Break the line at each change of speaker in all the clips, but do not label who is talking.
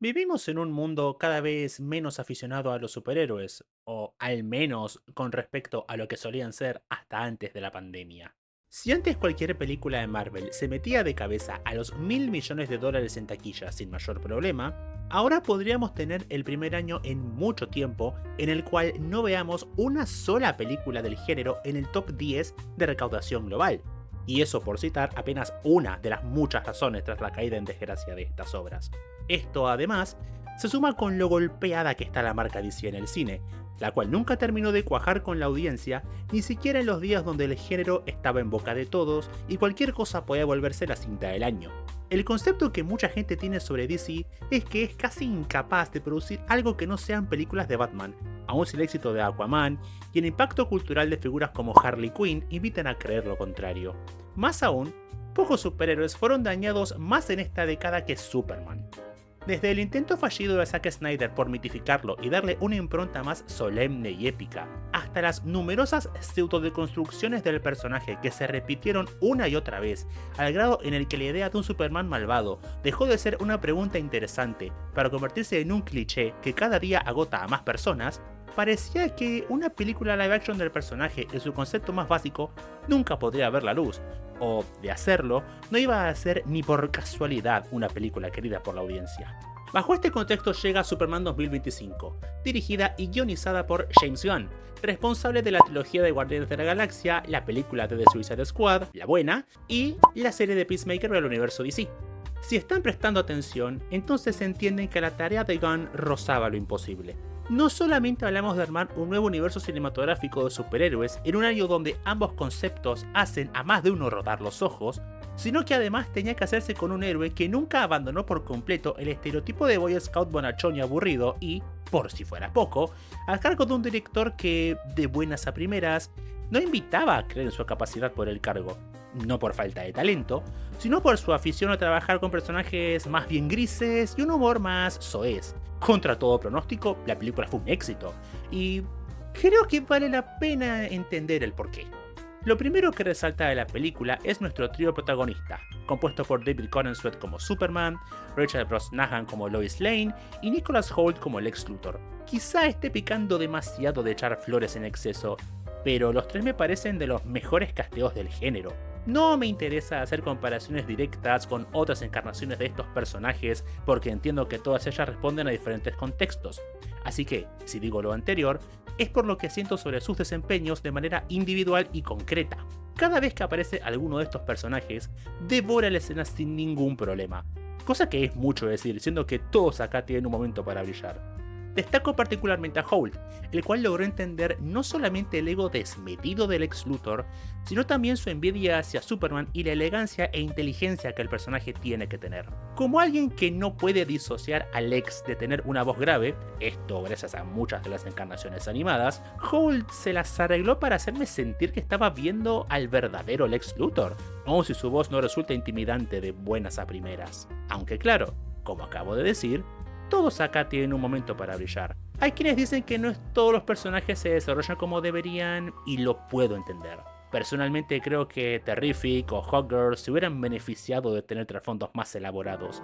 Vivimos en un mundo cada vez menos aficionado a los superhéroes, o al menos con respecto a lo que solían ser hasta antes de la pandemia. Si antes cualquier película de Marvel se metía de cabeza a los $1.000 millones en taquilla sin mayor problema, ahora podríamos tener el primer año en mucho tiempo en el cual no veamos una sola película del género en el top 10 de recaudación global. Y eso por citar apenas una de las muchas razones tras la caída en desgracia de estas obras. Esto además se suma con lo golpeada que está la marca DC en el cine, la cual nunca terminó de cuajar con la audiencia, ni siquiera en los días donde el género estaba en boca de todos y cualquier cosa podía volverse la cinta del año. El concepto que mucha gente tiene sobre DC es que es casi incapaz de producir algo que no sean películas de Batman, aun si el éxito de Aquaman y el impacto cultural de figuras como Harley Quinn invitan a creer lo contrario. Más aún, pocos superhéroes fueron dañados más en esta década que Superman. Desde el intento fallido de Zack Snyder por mitificarlo y darle una impronta más solemne y épica, hasta las numerosas pseudo-deconstrucciones del personaje que se repitieron una y otra vez, al grado en el que la idea de un Superman malvado dejó de ser una pregunta interesante para convertirse en un cliché que cada día agota a más personas, parecía que una película live action del personaje en su concepto más básico nunca podría ver la luz, o, de hacerlo, no iba a ser ni por casualidad una película querida por la audiencia. Bajo este contexto llega Superman 2025, dirigida y guionizada por James Gunn, responsable de la trilogía de Guardianes de la Galaxia, la película de The Suicide Squad, la buena, y la serie de Peacemaker del universo DC. Si están prestando atención, entonces entienden que la tarea de Gunn rozaba lo imposible. No solamente hablamos de armar un nuevo universo cinematográfico de superhéroes en un año donde ambos conceptos hacen a más de uno rodar los ojos, sino que además tenía que hacerse con un héroe que nunca abandonó por completo el estereotipo de Boy Scout bonachón y aburrido y, por si fuera poco, a cargo de un director que, de buenas a primeras, no invitaba a creer en su capacidad por el cargo, no por falta de talento, sino por su afición a trabajar con personajes más bien grises y un humor más soez. Contra todo pronóstico, la película fue un éxito, y creo que vale la pena entender el porqué. Lo primero que resalta de la película es nuestro trío protagonista, compuesto por David Corenswet como Superman, Rachel Brosnahan como Lois Lane y Nicholas Hoult como Lex Luthor. Quizá esté picando demasiado de echar flores en exceso, pero los tres me parecen de los mejores casteos del género. No me interesa hacer comparaciones directas con otras encarnaciones de estos personajes porque entiendo que todas ellas responden a diferentes contextos. Así que, si digo lo anterior, es por lo que siento sobre sus desempeños de manera individual y concreta. Cada vez que aparece alguno de estos personajes, devora la escena sin ningún problema. Cosa que es mucho decir, siendo que todos acá tienen un momento para brillar. Destaco particularmente a Holt, el cual logró entender no solamente el ego desmedido del Lex Luthor, sino también su envidia hacia Superman y la elegancia e inteligencia que el personaje tiene que tener. Como alguien que no puede disociar a Lex de tener una voz grave, esto gracias a muchas de las encarnaciones animadas, Holt se las arregló para hacerme sentir que estaba viendo al verdadero Lex Luthor, aun si su voz no resulta intimidante de buenas a primeras. Aunque claro, como acabo de decir, todos acá tienen un momento para brillar. Hay quienes dicen que no todos los personajes se desarrollan como deberían y lo puedo entender. Personalmente creo que Terrific o Hawkgirl se hubieran beneficiado de tener trasfondos más elaborados,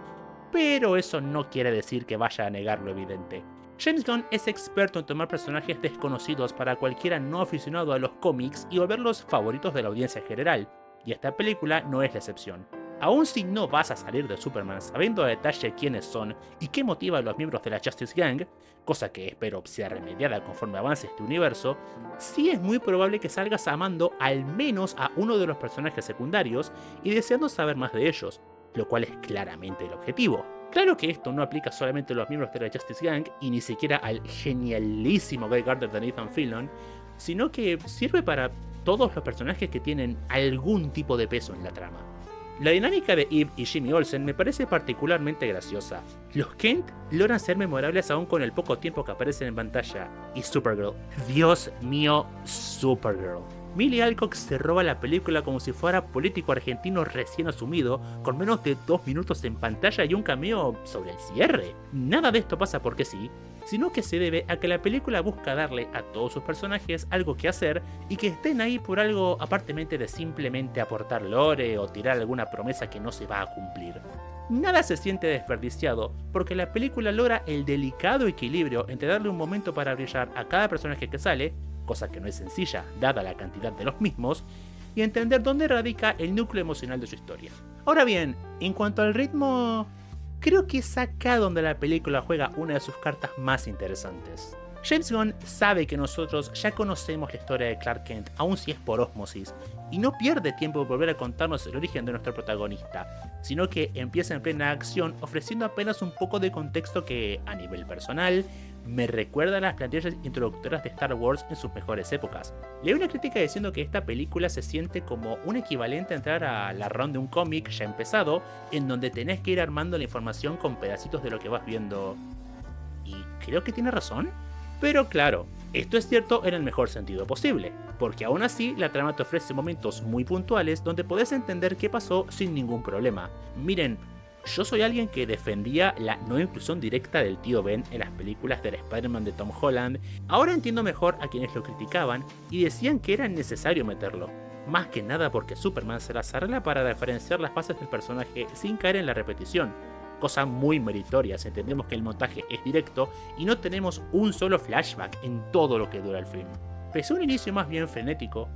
pero eso no quiere decir que vaya a negar lo evidente. James Gunn es experto en tomar personajes desconocidos para cualquiera no aficionado a los cómics y volverlos favoritos de la audiencia en general, y esta película no es la excepción. Aun si no vas a salir de Superman sabiendo a detalle quiénes son y qué motiva a los miembros de la Justice Gang, cosa que espero sea remediada conforme avance este universo, sí es muy probable que salgas amando al menos a uno de los personajes secundarios y deseando saber más de ellos, lo cual es claramente el objetivo. Claro que esto no aplica solamente a los miembros de la Justice Gang y ni siquiera al genialísimo Guy Gardner de Nathan Fillion, sino que sirve para todos los personajes que tienen algún tipo de peso en la trama. La dinámica de Eve y Jimmy Olsen me parece particularmente graciosa. Los Kent logran ser memorables aún con el poco tiempo que aparecen en pantalla. Y Supergirl, Dios mío, Supergirl. Millie Alcock se roba la película como si fuera político argentino recién asumido, con menos de 2 minutos en pantalla y un cameo sobre el cierre. Nada de esto pasa porque sí, sino que se debe a que la película busca darle a todos sus personajes algo que hacer y que estén ahí por algo aparentemente de simplemente aportar lore o tirar alguna promesa que no se va a cumplir. Nada se siente desperdiciado, porque la película logra el delicado equilibrio entre darle un momento para brillar a cada personaje que sale, cosa que no es sencilla dada la cantidad de los mismos, y entender dónde radica el núcleo emocional de su historia. Ahora bien, en cuanto al ritmo, creo que es acá donde la película juega una de sus cartas más interesantes. James Gunn sabe que nosotros ya conocemos la historia de Clark Kent, aun si es por ósmosis, y no pierde tiempo en volver a contarnos el origen de nuestro protagonista, sino que empieza en plena acción ofreciendo apenas un poco de contexto que, a nivel personal, me recuerda a las plantillas introductorias de Star Wars en sus mejores épocas. Leí una crítica diciendo que esta película se siente como un equivalente a entrar a la run de un cómic ya empezado, en donde tenés que ir armando la información con pedacitos de lo que vas viendo. Y creo que tiene razón. Pero claro, esto es cierto en el mejor sentido posible, porque aún así la trama te ofrece momentos muy puntuales donde podés entender qué pasó sin ningún problema. Miren, yo soy alguien que defendía la no inclusión directa del tío Ben en las películas del Spider-Man de Tom Holland. Ahora entiendo mejor a quienes lo criticaban y decían que era necesario meterlo, más que nada porque Superman se las arregla para referenciar las fases del personaje sin caer en la repetición. Cosa muy meritoria si entendemos que el montaje es directo y no tenemos un solo flashback en todo lo que dura el film. Pese a un inicio más bien frenético,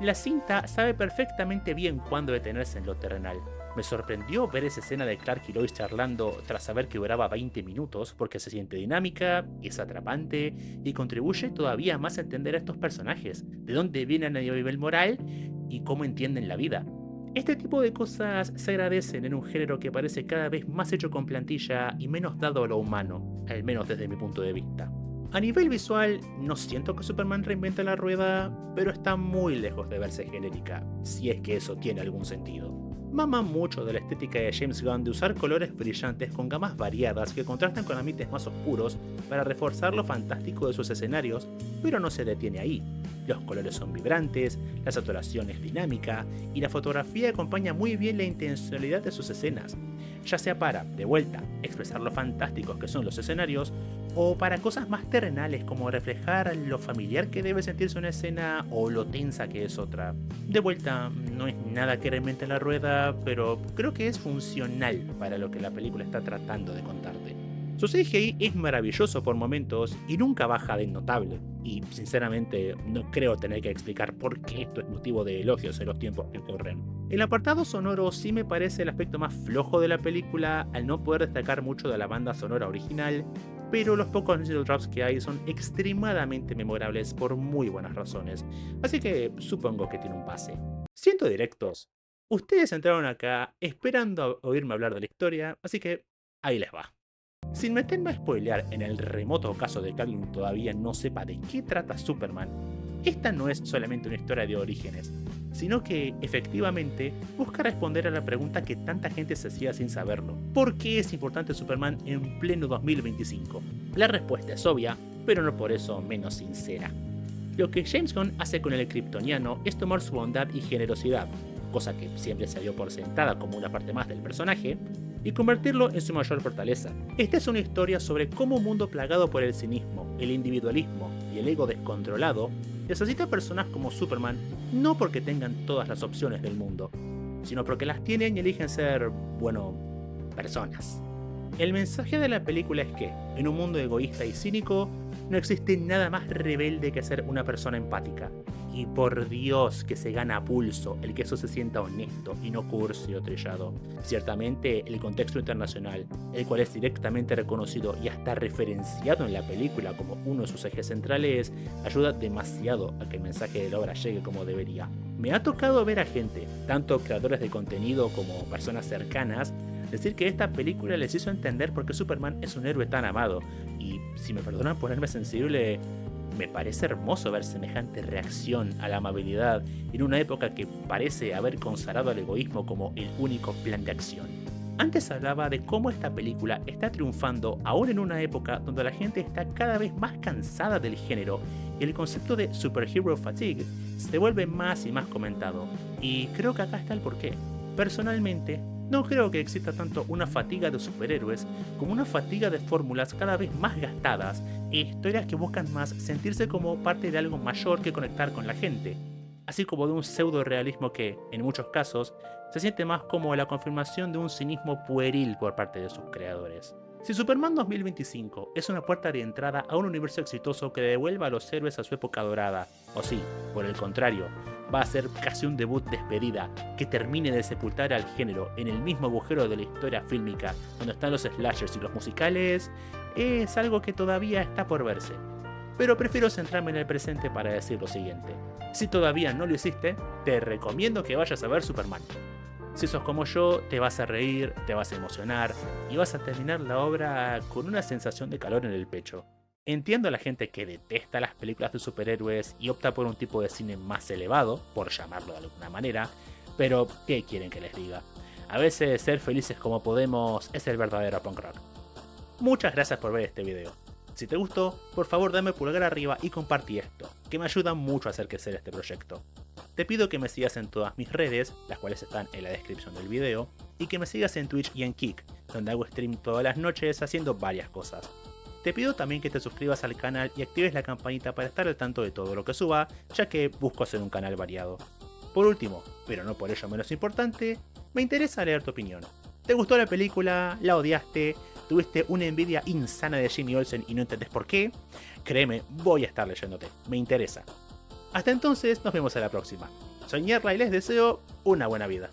la cinta sabe perfectamente bien cuándo detenerse en lo terrenal. Me sorprendió ver esa escena de Clark y Lois charlando tras saber que duraba 20 minutos porque se siente dinámica, es atrapante y contribuye todavía más a entender a estos personajes, de dónde vienen a nivel moral y cómo entienden la vida. Este tipo de cosas se agradecen en un género que parece cada vez más hecho con plantilla y menos dado a lo humano, al menos desde mi punto de vista. A nivel visual, no siento que Superman reinvente la rueda, pero está muy lejos de verse genérica, si es que eso tiene algún sentido. Mama mucho de la estética de James Gunn de usar colores brillantes con gamas variadas que contrastan con ambientes más oscuros para reforzar lo fantástico de sus escenarios, pero no se detiene ahí. Los colores son vibrantes, la saturación es dinámica y la fotografía acompaña muy bien la intencionalidad de sus escenas, ya sea para, de vuelta, expresar lo fantásticos que son los escenarios o para cosas más terrenales como reflejar lo familiar que debe sentirse una escena o lo tensa que es otra. De vuelta, no es nada que reinvente la rueda, pero creo que es funcional para lo que la película está tratando de contarte. Su CGI es maravilloso por momentos y nunca baja de notable, y sinceramente no creo tener que explicar por qué esto es motivo de elogios en los tiempos que corren. El apartado sonoro sí me parece el aspecto más flojo de la película al no poder destacar mucho de la banda sonora original, pero los pocos needle drops que hay son extremadamente memorables por muy buenas razones, así que supongo que tiene un pase. Siendo directos, ustedes entraron acá esperando a oírme hablar de la historia, así que ahí les va. Sin meterme a spoilear en el remoto caso de que alguien todavía no sepa de qué trata Superman, esta no es solamente una historia de orígenes, sino que, efectivamente, busca responder a la pregunta que tanta gente se hacía sin saberlo. ¿Por qué es importante Superman en pleno 2025? La respuesta es obvia, pero no por eso menos sincera. Lo que James Gunn hace con el kryptoniano es tomar su bondad y generosidad, cosa que siempre se dio por sentada como una parte más del personaje, y convertirlo en su mayor fortaleza. Esta es una historia sobre cómo un mundo plagado por el cinismo, el individualismo y el ego descontrolado necesita personas como Superman no porque tengan todas las opciones del mundo, sino porque las tienen y eligen ser, bueno, personas. El mensaje de la película es que, en un mundo egoísta y cínico, no existe nada más rebelde que ser una persona empática. Y por Dios que se gana a pulso el que eso se sienta honesto y no cursi o trillado. Ciertamente el contexto internacional, el cual es directamente reconocido y hasta referenciado en la película como uno de sus ejes centrales, ayuda demasiado a que el mensaje de la obra llegue como debería. Me ha tocado ver a gente, tanto creadores de contenido como personas cercanas, decir que esta película les hizo entender por qué Superman es un héroe tan amado, y si me perdonan ponerme sensible, me parece hermoso ver semejante reacción a la amabilidad en una época que parece haber consagrado al egoísmo como el único plan de acción. Antes hablaba de cómo esta película está triunfando aún en una época donde la gente está cada vez más cansada del género y el concepto de superhero fatigue se vuelve más y más comentado, y creo que acá está el porqué. Personalmente, no creo que exista tanto una fatiga de superhéroes como una fatiga de fórmulas cada vez más gastadas e historias que buscan más sentirse como parte de algo mayor que conectar con la gente. así como de un pseudo realismo que, en muchos casos, se siente más como la confirmación de un cinismo pueril por parte de sus creadores. Si Superman 2025 es una puerta de entrada a un universo exitoso que devuelva a los héroes a su época dorada, o si, por el contrario, va a ser casi un debut despedida que termine de sepultar al género en el mismo agujero de la historia fílmica donde están los slashers y los musicales, es algo que todavía está por verse. Pero prefiero centrarme en el presente para decir lo siguiente. Si todavía no lo hiciste, te recomiendo que vayas a ver Superman. Si sos como yo, te vas a reír, te vas a emocionar y vas a terminar la obra con una sensación de calor en el pecho. Entiendo a la gente que detesta las películas de superhéroes y opta por un tipo de cine más elevado, por llamarlo de alguna manera, pero ¿qué quieren que les diga? A veces ser felices como podemos es el verdadero punk rock. Muchas gracias por ver este video. Si te gustó, por favor dame pulgar arriba y compartí esto, que me ayuda mucho a hacer crecer este proyecto. Te pido que me sigas en todas mis redes, las cuales están en la descripción del video, y que me sigas en Twitch y en Kick, donde hago stream todas las noches haciendo varias cosas. Te pido también que te suscribas al canal y actives la campanita para estar al tanto de todo lo que suba, ya que busco hacer un canal variado. Por último, pero no por ello menos importante, me interesa leer tu opinión. ¿Te gustó la película? ¿La odiaste? ¿Tuviste una envidia insana de Jimmy Olsen y no entendés por qué? Créeme, voy a estar leyéndote, me interesa. Hasta entonces, nos vemos a la próxima. Soy Ñerla y les deseo una buena vida.